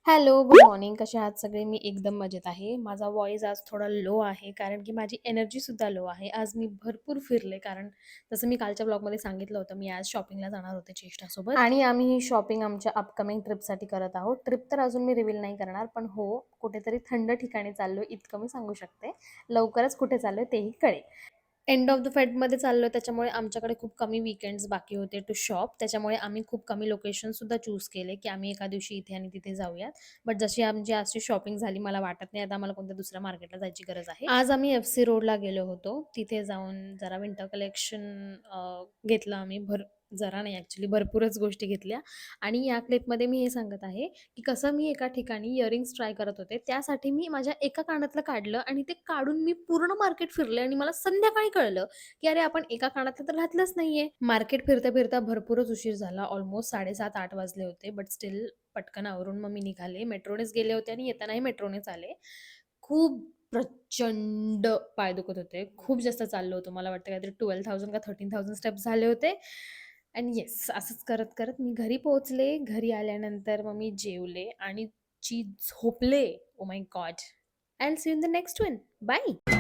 Hello, good morning. कसे आहात सगळे? मी एकदम मजेत आहे. माझा व्हॉईस आज थोडा लो आहे, कारण की माझी एनर्जीसुद्धा लो आहे. आज मी भरपूर फिरले, कारण जसं मी कालच्या ब्लॉगमध्ये सांगितलं होतं, मी आज शॉपिंगला जाणार होते चेष्टासोबत आणि आम्ही ही शॉपिंग आमच्या अपकमिंग ट्रिपसाठी करत आहोत. ट्रिप तर अजून मी रिव्हील नाही करणार, पण हो, कुठेतरी थंड ठिकाणी चाललोय इतकं मी सांगू शकते. लवकरच कुठे चाललोय तेही कळेल. एंड ऑफ द फेडमध्ये चाललोय, त्याच्यामुळे आमच्याकडे खूप कमी वीकेंड्स बाकी होते टू शॉप. त्याच्यामुळे आम्ही खूप कमी लोकेशनसुद्धा चूज केले, की आम्ही एका दिवशी इथे आणि तिथे जाऊयात. बट जशी आमची आजची शॉपिंग झाली, मला वाटत नाही आता आम्हाला कोणत्या दुसऱ्या मार्केटला जायची गरज आहे. आज आम्ही एफ-सी रोडला गेलो होतो. तिथे जाऊन जरा विंटर कलेक्शन घेतलं आम्ही. जरा नाही, ॲक्चुअली भरपूरच गोष्टी घेतल्या. आणि या क्लिपमध्ये मी हे सांगत आहे, की कसं मी एका ठिकाणी इयरिंग्स ट्राय करत होते. त्यासाठी मी माझ्या एका कानातलं काढलं आणि ते काढून मी पूर्ण मार्केट फिरले आणि मला संध्याकाळी कळलं, की अरे आपण एका कानातलं तर घातलंच नाहीये. मार्केट फिरता-फिरता भरपूरच उशीर झाला. ऑलमोस्ट 7:30-8 वाजले होते. बट स्टिल पटकन आवरून मग मी निघाले. मेट्रोनेच गेले होते आणि येतानाही मेट्रोनेच आले. खूप प्रचंड पाय दुखत होते. खूप जास्त चाललो होतो. मला वाटतं काहीतरी 12,000 का 13,000 स्टेप्स झाले होते. अँड येस, असंच करत-करत मी घरी पोहोचले. घरी आल्यानंतर मग मी जेवले आणि झोपले. Oh my god! I will see you in the next one. Bye.